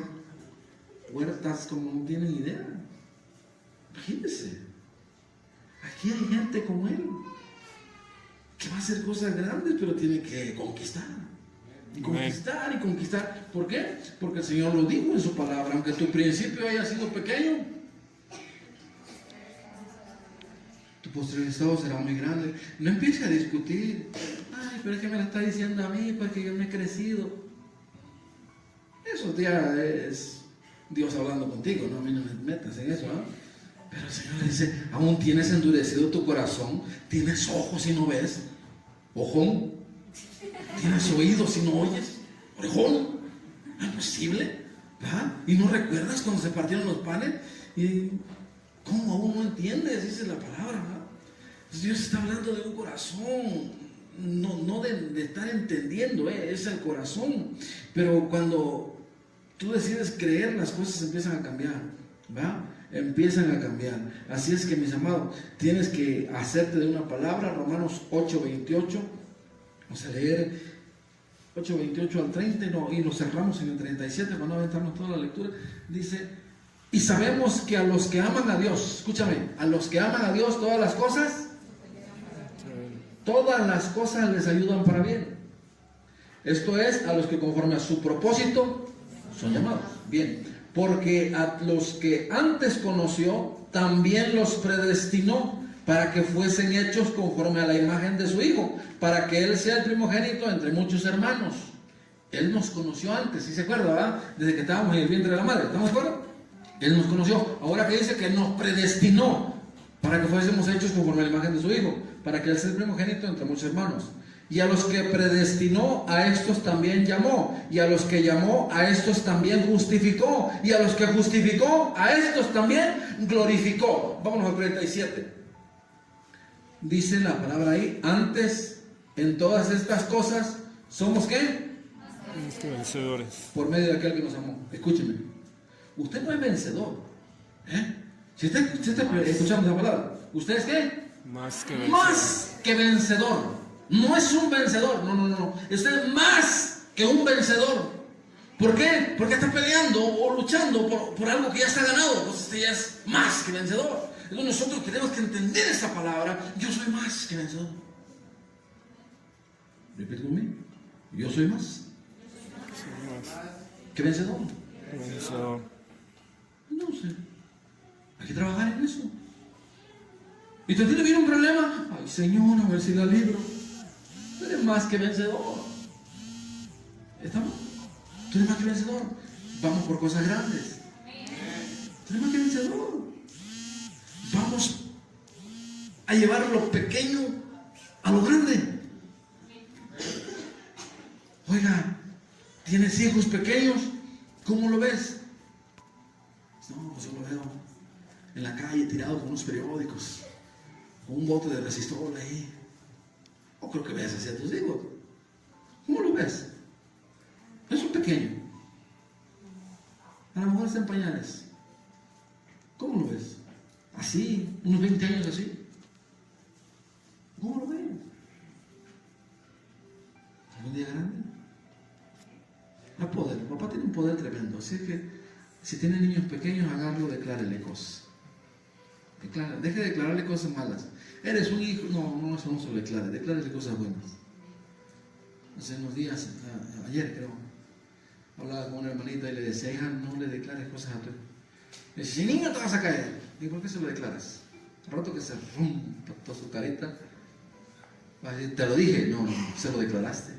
huertas como no tienen idea. Imagínense, aquí hay gente como él que va a hacer cosas grandes, pero tiene que conquistar. Y conquistar y conquistar. ¿Por qué? Porque el Señor lo dijo en su palabra. Aunque tu principio haya sido pequeño, tu posterior estado será muy grande. No empieces a discutir. Ay, pero es que me la está diciendo a mí porque yo me he crecido. Eso ya es Dios hablando contigo, ¿no? A mí no me metas en eso, ¿no? Pero el Señor dice, aún tienes endurecido tu corazón, tienes ojos y no ves, ojón, tienes oídos y no oyes, orejón, no es posible, ¿verdad? Y no recuerdas cuando se partieron los panes, y ¿cómo aún no entiendes? Dice la palabra, ¿verdad? Entonces Dios está hablando de un corazón, no de estar entendiendo, es el corazón. Pero cuando tú decides creer, las cosas empiezan a cambiar, ¿verdad? Empiezan a cambiar. Así es que, mis amados, tienes que hacerte de una palabra. Romanos 8:28, vamos a leer 8:28 al 30, y lo cerramos en el 37 para no aventarnos toda la lectura. Dice, y sabemos que a los que aman a Dios, escúchame, a los que aman a Dios todas las cosas les ayudan para bien. Esto es, a los que conforme a su propósito son llamados. Bien, porque a los que antes conoció, también los predestinó para que fuesen hechos conforme a la imagen de su Hijo, para que Él sea el primogénito entre muchos hermanos. Él nos conoció antes, ¿sí se acuerda, verdad? Desde que estábamos en el vientre de la madre, ¿estamos de acuerdo? Él nos conoció. Ahora que dice que nos predestinó para que fuésemos hechos conforme a la imagen de su Hijo, para que Él sea el primogénito entre muchos hermanos. Y a los que predestinó, a estos también llamó. Y a los que llamó, a estos también justificó. Y a los que justificó, a estos también glorificó. Vámonos al 37. Dice la palabra ahí, antes en todas estas cosas, ¿somos qué? Más que vencedores. Por medio de aquel que nos amó. Escúcheme, usted no es vencedor. Si está escuchando esa palabra, ¿usted es qué? Más que vencedor. Más que vencedor. No es un vencedor, no. Usted es más que un vencedor. ¿Por qué? Porque está peleando o luchando por algo que ya está ganado. Pues usted ya es más que vencedor. Entonces nosotros tenemos que entender esta palabra. Yo soy más que vencedor. Repite conmigo. Yo soy más Soy más que vencedor. que vencedor. No sé. Hay que trabajar en eso. Y te tiene bien un problema. Ay, Señor, a ver si la libro. Tú eres más que vencedor. ¿Estamos? Tú eres más que vencedor. Vamos por cosas grandes. Tú eres más que vencedor. Vamos a llevar lo pequeño a lo grande. Oiga, ¿tienes hijos pequeños? ¿Cómo lo ves? No, pues yo lo veo en la calle tirado con unos periódicos, con un bote de resistol ahí. O creo que veas así a tus hijos. ¿Cómo lo ves? Es un pequeño. A lo mejor está en pañales. ¿Cómo lo ves? Así, unos 20 años así. ¿Cómo lo ves? ¿Algún día grande? El poder. Papá tiene un poder tremendo. Así que si tiene niños pequeños, agárralo, declárele cosas. Deje de declararle cosas malas. Eres un hijo. No, eso no se lo declare. Declárele cosas buenas. Hace unos días, ayer creo, hablaba con una hermanita y le decía, hija, no le declares cosas a tu hijo. Le dice, si niño te vas a caer. Digo, ¿por qué se lo declaras? Al rato que se rompa toda su carita, vas a decir, te lo dije. No, se lo declaraste.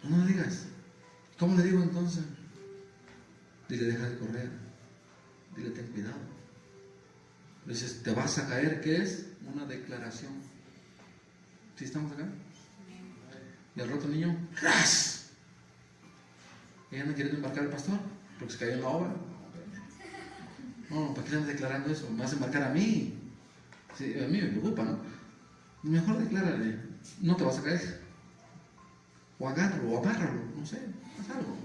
No lo digas. ¿Cómo le digo entonces? Dile, deja de correr. Dile, ten cuidado. Le dices, te vas a caer, ¿qué es? Una declaración. ¿Sí estamos acá? Y al rato el niño, ¡ras! Ella anda queriendo embarcar al pastor, porque se cayó en la obra. No, ¿para qué le andas declarando eso? Me vas a embarcar a mí. Sí, a mí me preocupa, ¿no? Mejor declárale, no te vas a caer. O agárralo, o amárralo, no sé, haz algo.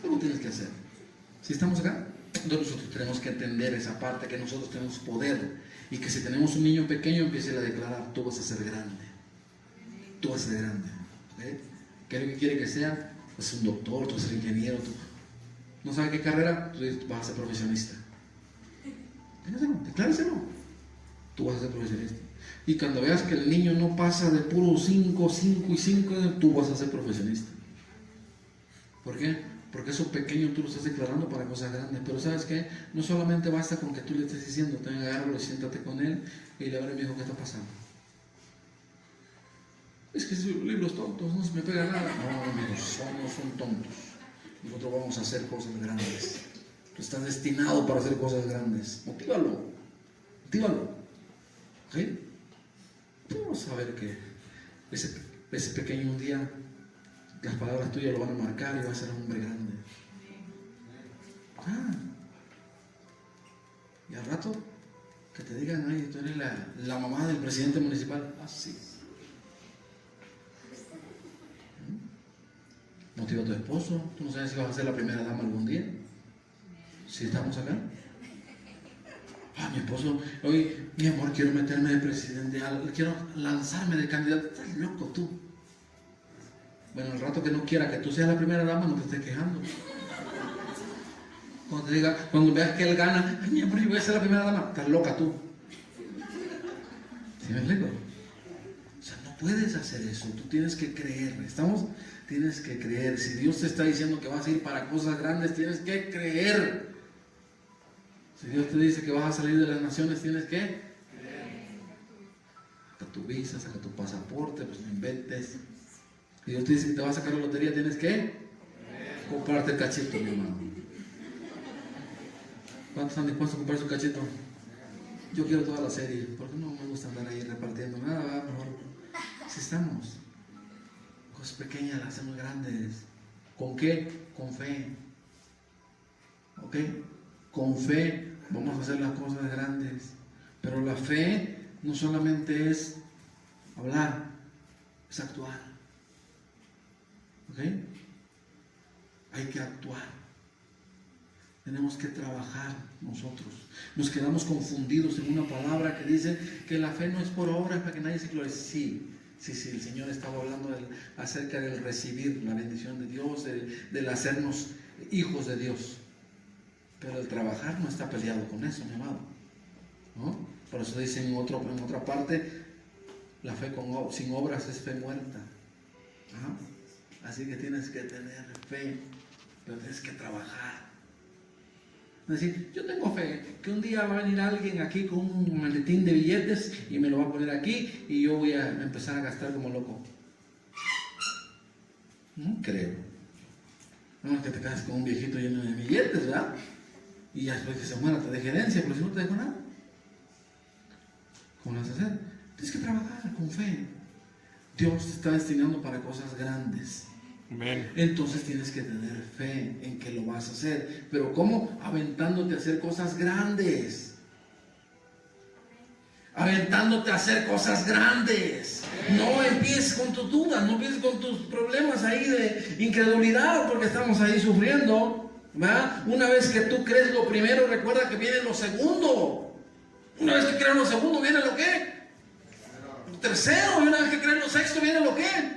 Algo tienes que hacer. ¿Sí estamos acá? Entonces nosotros tenemos que entender esa parte, que nosotros tenemos poder. Y que si tenemos un niño pequeño, empiece a declarar, tú vas a ser grande. Tú vas a ser grande. ¿Qué es lo que quiere que sea? Pues un doctor, tú vas a ser ingeniero. Tú no sabes qué carrera, tú vas a ser profesionista. Decláreselo. Tú vas a ser profesionista. Y cuando veas que el niño no pasa de puro 5, 5 y 5, tú vas a ser profesionista. ¿Por qué? Porque eso pequeño tú lo estás declarando para cosas grandes. Pero ¿sabes qué? No solamente basta con que tú le estés diciendo, ten, agárralo y siéntate con él y le abre, mi hijo, ¿qué está pasando? Es que esos libros tontos, no se me pega nada. No, amigos, no son tontos. Nosotros vamos a hacer cosas grandes. Tú estás destinado para hacer cosas grandes. Motívalo. ¿Sí? Vamos a ver que ese pequeño un día, las palabras tuyas lo van a marcar y va a ser un hombre grande. Y al rato, que te digan, ay, tú eres la mamá del presidente municipal. Sí. Motiva a tu esposo. Tú no sabes si vas a ser la primera dama algún día. Si estamos acá. Mi esposo, oye, mi amor, quiero meterme de presidente, quiero lanzarme de candidato. Estás loco tú. Bueno, el rato que no quiera que tú seas la primera dama, no te estés quejando. Cuando veas que él gana, ay, mi amor, yo voy a ser la primera dama. Estás loca tú. ¿Sí me explico? O sea, no puedes hacer eso. Tú tienes que creer. ¿Estamos? Tienes que creer. Si Dios te está diciendo que vas a ir para cosas grandes, tienes que creer. Si Dios te dice que vas a salir de las naciones, tienes que creer. Saca tu visa, saca tu pasaporte, pues no inventes. Si Dios te dice que te va a sacar la lotería, tienes que comprarte el cachito, mi hermano. ¿Cuántos están dispuestos a comprar su cachito? Yo quiero toda la serie, porque no me gusta andar ahí repartiendo nada, mejor. Si estamos, cosas pequeñas las hacemos grandes. ¿Con qué? Con fe. ¿Ok? Con fe vamos a hacer las cosas grandes. Pero la fe no solamente es hablar, es actuar. ¿Ok? Hay que actuar. Tenemos que trabajar nosotros. Nos quedamos confundidos en una palabra que dice que la fe no es por obras para que nadie se glorifique. Sí, el Señor estaba hablando acerca del recibir la bendición de Dios, del hacernos hijos de Dios. Pero el trabajar no está peleado con eso, mi amado, ¿no? Por eso dice en otra parte, la fe sin obras es fe muerta. ¿Ah? Así que tienes que tener fe, pero tienes que trabajar. Es decir, yo tengo fe que un día va a venir alguien aquí con un maletín de billetes y me lo va a poner aquí y yo voy a empezar a gastar como loco. No creo. No es que te cases con un viejito lleno de billetes, ¿verdad? Y ya después que se muera te deje herencia, pero si no te dejo nada, ¿cómo lo vas a hacer? Tienes que trabajar con fe. Dios te está destinando para cosas grandes. Amén. Entonces tienes que tener fe en que lo vas a hacer. ¿Pero cómo? Aventándote a hacer cosas grandes. Aventándote a hacer cosas grandes. No empieces con tus dudas, no empieces con tus problemas ahí de incredulidad, porque estamos ahí sufriendo, ¿verdad? Una vez que tú crees lo primero, recuerda que viene lo segundo. Una vez que crees lo segundo, viene lo qué? Lo tercero. Y una vez que crees lo sexto, viene lo qué?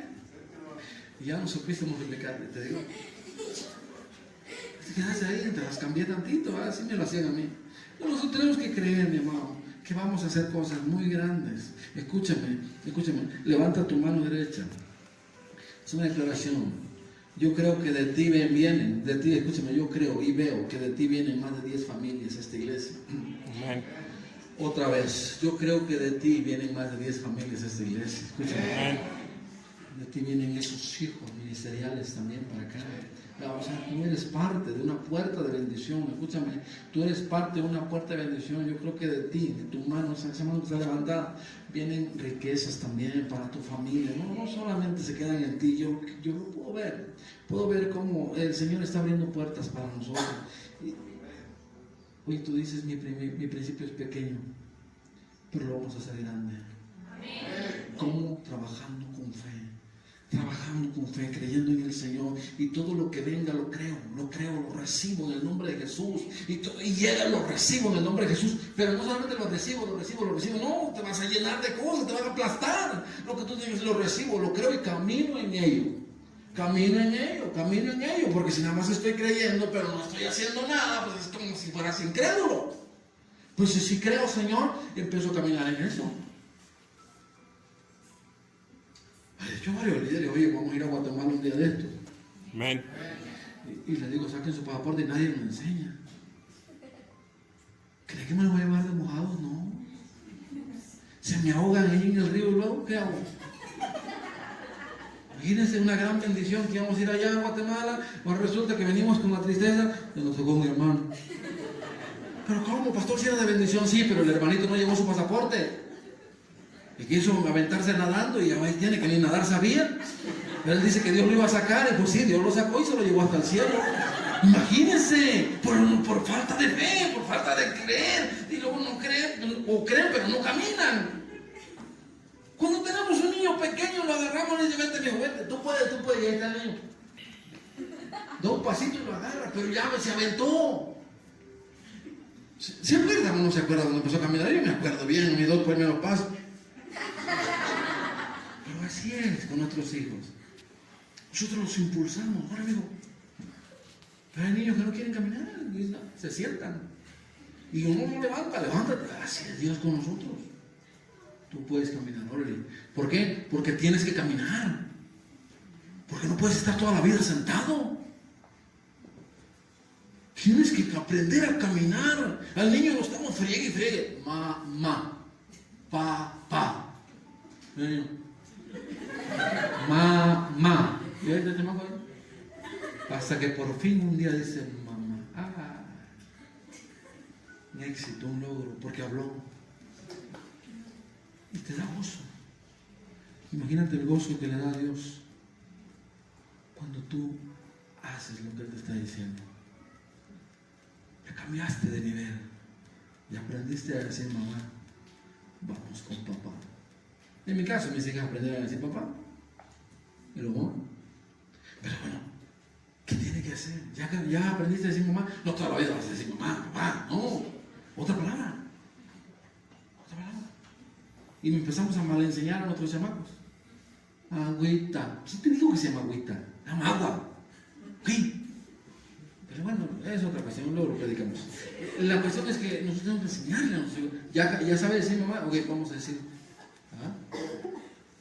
Y ya no supiste multiplicar, te digo. Te quedaste ahí, te las cambié tantito, así me lo hacían a mí. Pero nosotros tenemos que creer, mi hermano, que vamos a hacer cosas muy grandes. Escúchame, levanta tu mano derecha. Es una declaración. Yo creo que de ti vienen, escúchame, yo creo y veo que de ti vienen más de 10 familias a esta iglesia. Amén. Otra vez, yo creo que de ti vienen más de 10 familias a esta iglesia. Escúchame. Amén. De ti vienen esos hijos ministeriales también para acá. O sea, tú eres parte de una puerta de bendición. Escúchame, tú eres parte de una puerta de bendición. Yo creo que de ti, de tu mano, esa mano que está levantada, vienen riquezas también para tu familia. No solamente se quedan en ti. Yo lo puedo ver. Puedo ver cómo el Señor está abriendo puertas para nosotros. Hoy tú dices, mi principio es pequeño, pero lo vamos a hacer grande. ¿Cómo? Trabajando con fe. Trabajando con fe, creyendo en el Señor, y todo lo que venga lo creo, lo recibo en el nombre de Jesús, y llega, lo recibo en el nombre de Jesús, pero no solamente lo recibo, no, te vas a llenar de cosas, te vas a aplastar. Lo que tú dices, lo recibo, lo creo y camino en ello, porque si nada más estoy creyendo, pero no estoy haciendo nada, pues es como si fueras incrédulo. Pues si creo, Señor, empiezo a caminar en eso. De hecho, varios líderes, oye, vamos a ir a Guatemala un día de estos. Amén. Y les digo, saquen su pasaporte y nadie me enseña. ¿Cree que me lo voy a llevar de mojados? No. Se me ahogan ahí en el río y luego, ¿qué hago? Imagínense una gran bendición que íbamos a ir allá a Guatemala, pues resulta que venimos con la tristeza de nos tocó un hermano. Pero ¿cómo, pastor, si era de bendición? Sí, pero el hermanito no llevó su pasaporte. Y quiso aventarse nadando y ahí tiene que ni nadar sabía. Pero él dice que Dios lo iba a sacar, y pues sí, Dios lo sacó y se lo llevó hasta el cielo. Imagínense, por falta de fe, por falta de creer, y luego no creen, o creen pero no caminan. Cuando tenemos un niño pequeño, lo agarramos y le dice, vente mi juguete, tú puedes, y ahí está el niño. Da un pasito y lo agarra, pero ya se aventó. ¿Se acuerdan o no se acuerdan cuando empezó a caminar? Yo me acuerdo bien, mis 2 primeros pasos. Pero así es con nuestros hijos. Nosotros los impulsamos. Ahora amigo, pero hay niños que no quieren caminar, se sientan. Y uno no levántate. Así es Dios con nosotros. Tú puedes caminar, órale. ¿Por qué? Porque tienes que caminar. Porque no puedes estar toda la vida sentado. Tienes que aprender a caminar. Al niño lo estamos friegue y friegue. Ma, pa. Ma. ¿Qué es de chamaco ahí? Hasta que por fin un día dice, mamá, un éxito, un logro, porque habló. Y te da gozo. Imagínate el gozo que le da a Dios cuando tú haces lo que Él te está diciendo. Ya cambiaste de nivel. Y aprendiste a decir, mamá, vamos con papá. En mi caso, mis hijas aprendieron a decir papá. Pero bueno, ¿qué tiene que hacer? Ya aprendiste a decir mamá. No toda la vida vas a decir mamá, papá. No, otra palabra. Otra palabra. Y empezamos a mal enseñar a nuestros chamacos. Agüita. ¿Quién te dijo que se llama agüita? Se llama agua. ¿Qué? Pero bueno, es otra cuestión, luego lo predicamos. La cuestión es que nosotros tenemos que enseñarle a nuestros hijos. Ya sabe decir mamá, ok, vamos a decir.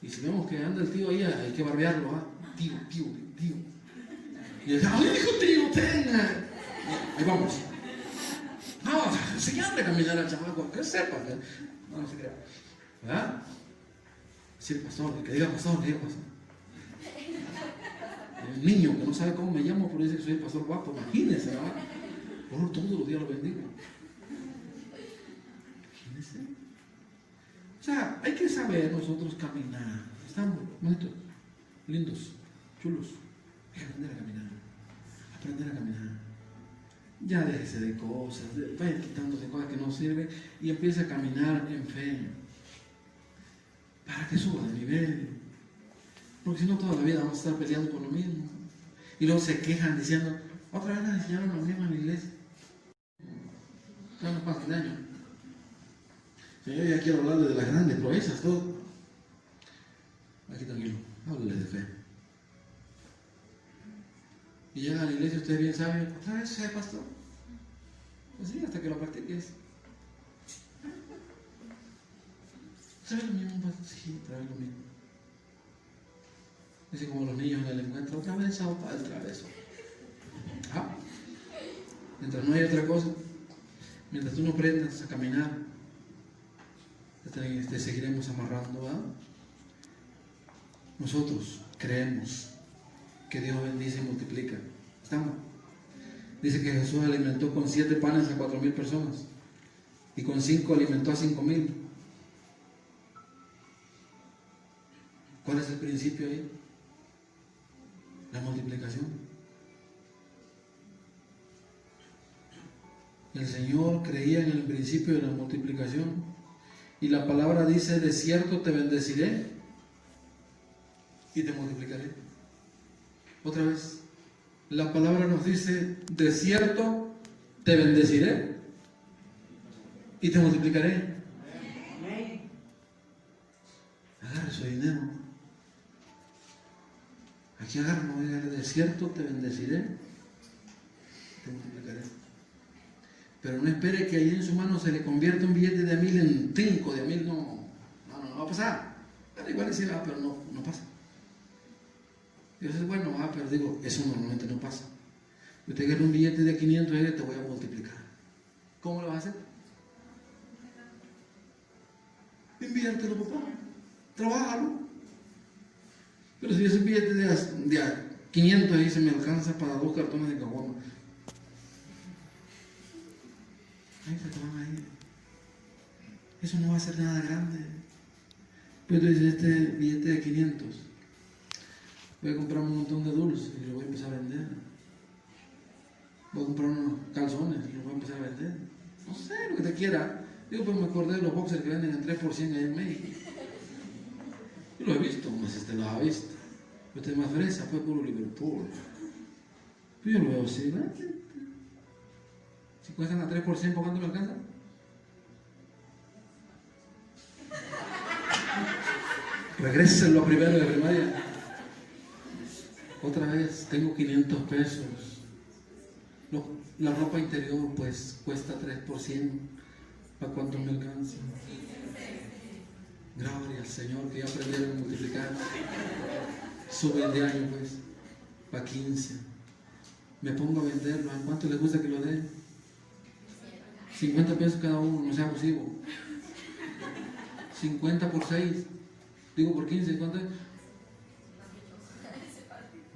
Y si vemos que anda el tío ahí, hay que barbearlo. Tío. Y dice, ¡ay, hijo tío, tenga! Ahí vamos. No, enseñarle a caminar al chamaco, que sepa. No se crea. ¿Verdad? Decir pastor, que diga pastor. Un niño que no sabe cómo me llamo, pero dice que soy el pastor guapo, imagínense, ¿verdad? Por todos los días lo bendigo. Imagínense. O sea, hay que saber nosotros caminar. Estamos bonitos, lindos, chulos. Hay que aprender a caminar. Ya déjese de cosas, vaya quitándose cosas que no sirven y empiece a caminar en fe. Para que suba de nivel. Porque si no, toda la vida vamos a estar peleando por lo mismo. Y luego se quejan diciendo, otra vez nos enseñaron lo mismo en la iglesia. Ya no pasan de año. Yo ya quiero hablarle de las grandes proezas, todo. Aquí tranquilo, háblale de fe. Y llega a la iglesia, usted bien sabe, otra vez sea pastor. Pues sí, hasta que lo practiques. ¿Sabe lo mismo, pastor? Sí, otra vez lo mismo. Dice como los niños en el encuentro, otra vez eso. Mientras no hay otra cosa, mientras tú no aprendas a caminar, te seguiremos amarrando. Nosotros creemos que Dios bendice y multiplica. ¿Estamos? Dice que Jesús alimentó con 7 panes a 4,000 personas y con 5 alimentó a 5,000. ¿Cuál es el principio ahí? La multiplicación. El Señor creía en el principio de la multiplicación y la palabra dice, de cierto te bendeciré y te multiplicaré. Otra vez, la palabra nos dice, de cierto te bendeciré y te multiplicaré. Agarre su dinero. Aquí agárralo, dígale, de cierto te bendeciré, te multiplicaré. Pero no espere que ahí en su mano se le convierta un billete de 1,000 en 5, de 1,000 no va a pasar. Pero igual sí va, pero no pasa. Y eso es bueno, pero digo, eso normalmente no pasa. Usted agarra un billete de 500 y te voy a multiplicar. ¿Cómo lo vas a hacer? Inviértelo, papá. Trabájalo. Pero si ese billete de 500 ahí se me alcanza para 2 cartones de caguama. Ahí se te van a ir. Eso no va a ser nada grande. Pero dices, este billete de 500, voy a comprar un montón de dulces y lo voy a empezar a vender. Voy a comprar unos calzones y los voy a empezar a vender. No sé, lo que te quiera. Digo, pues me acordé de los boxers que venden en 3% ahí en México. Yo lo he visto, más los ha visto. Usted es más fresa, fue puro Liverpool. Yo lo veo así, ¿verdad? Si cuestan a 3%, ¿por cuánto me alcanza? Regrésenlo primero de primaria. Otra vez, tengo 500 pesos. La ropa interior, pues, cuesta 3%. ¿Para cuánto me alcanza? Gloria al Señor, que ya aprendieron a multiplicar. Suben de año, pues, para 15. Me pongo a venderlo. ¿A cuánto les gusta que lo den? 50 pesos cada uno, no sea abusivo. 50 por 6. Digo por 15, ¿cuánto es?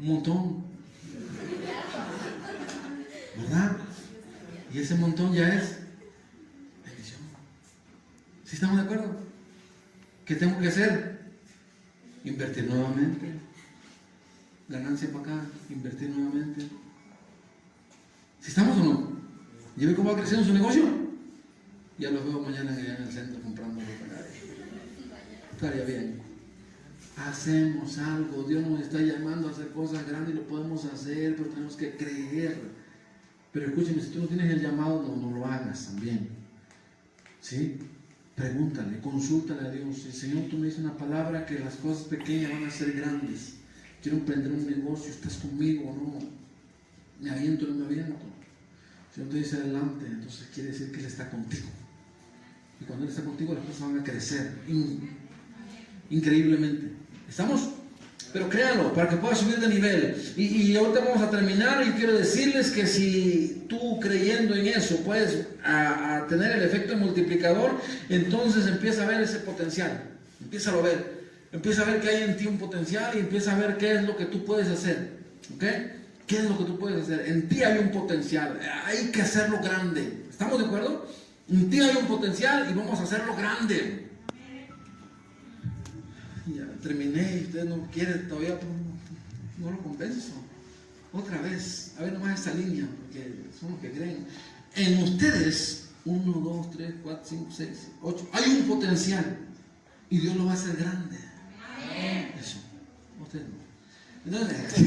Un montón. ¿Verdad? Y ese montón ya es bendición. ¿Sí estamos de acuerdo? ¿Qué tengo que hacer? Invertir nuevamente. Ganancia para acá, invertir nuevamente. ¿Sí estamos o no? ¿Ya ve cómo va creciendo su negocio? Ya los veo mañana allá en el centro comprando ropa. Estaría bien. Hacemos algo. Dios nos está llamando a hacer cosas grandes y lo podemos hacer, pero tenemos que creer. Pero escúcheme, si tú no tienes el llamado, no lo hagas también. ¿Sí? Pregúntale, consúltale a Dios. Si Señor, tú me dices una palabra que las cosas pequeñas van a ser grandes. Quiero emprender un negocio, ¿estás conmigo o no? ¿Me aviento o no me aviento? Si Señor te dice adelante, entonces quiere decir que Él está contigo. Y cuando Él está contigo, las cosas van a crecer increíblemente. ¿Estamos? Pero créanlo, para que pueda subir de nivel. Y ahorita vamos a terminar y quiero decirles que si tú creyendo en eso puedes a tener el efecto multiplicador, entonces empieza a ver ese potencial. Empieza a ver. Empieza a ver que hay en ti un potencial y empieza a ver qué es lo que tú puedes hacer. ¿Ok? ¿Qué es lo que tú puedes hacer? En ti hay un potencial. Hay que hacerlo grande. ¿Estamos de acuerdo? En ti hay un potencial y vamos a hacerlo grande. Ya terminé y usted no quiere todavía, no lo compenso. Otra vez, a ver nomás esta línea, porque son los que creen. En ustedes, 1, 2, 3, 4, 5, 6, 8, hay un potencial y Dios lo va a hacer grande. Eso, ustedes no. Entonces,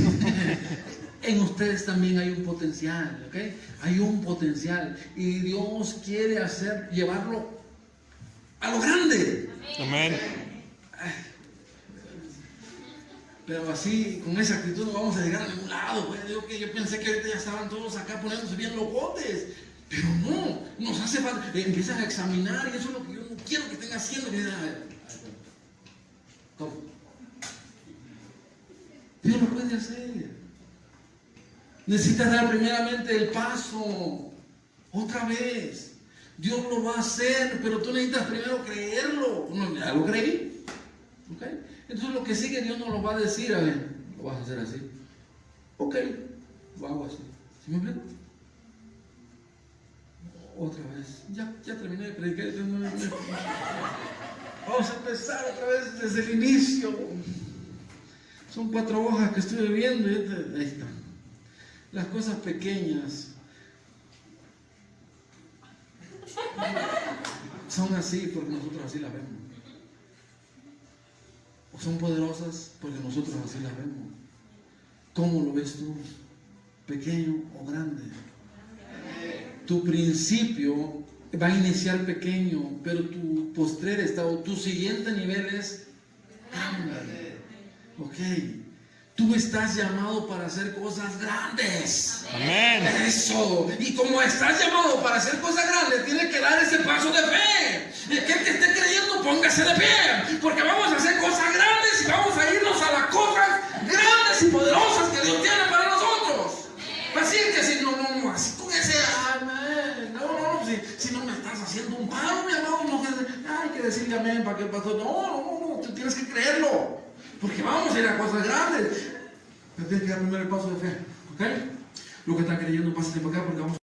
en ustedes también hay un potencial, ¿ok? Hay un potencial y Dios quiere llevarlo a lo grande. Amén. Pero así, con esa actitud no vamos a llegar a ningún lado. Pues. Yo pensé que ahorita ya estaban todos acá poniéndose bien locotes. Pero no, nos hace falta. Empiezan a examinar y eso es lo que yo no quiero que estén haciendo. ¿Cómo? Dios lo puede hacer. Necesitas dar primeramente el paso. Otra vez. Dios lo va a hacer, pero tú necesitas primero creerlo. No, ya lo creí. ¿Ok? Entonces lo que sigue Dios no lo va a decir, a ver, lo vas a hacer así. Ok, lo hago así. ¿Sí me explico? Otra vez. Ya terminé de predicar. Vamos a empezar otra vez desde el inicio. Son 4 hojas que estoy viendo. Ahí está. Las cosas pequeñas son así porque nosotros así las vemos. Son poderosas porque nosotros así las vemos. ¿Cómo lo ves tú? ¿Pequeño o grande? Tu principio va a iniciar pequeño, pero tu postrer estado, tu siguiente nivel es grande. Ok. Tú estás llamado para hacer cosas grandes. Amén. Eso. Y como estás llamado para hacer cosas grandes, tienes que dar ese paso de fe. El que esté creyendo, póngase de pie. Porque vamos a hacer cosas grandes y vamos a irnos a las cosas grandes y poderosas que Dios tiene para nosotros. Así que si no, así con ese amén. No, si no me estás haciendo un paro, mi amado, no hay que decirle amén para que el pastor. No, tú tienes que creerlo. Porque vamos a ir a cosas grandes. Pero tienes que dar primero el paso de fe. ¿Ok? Lo que están creyendo, pásense para acá porque vamos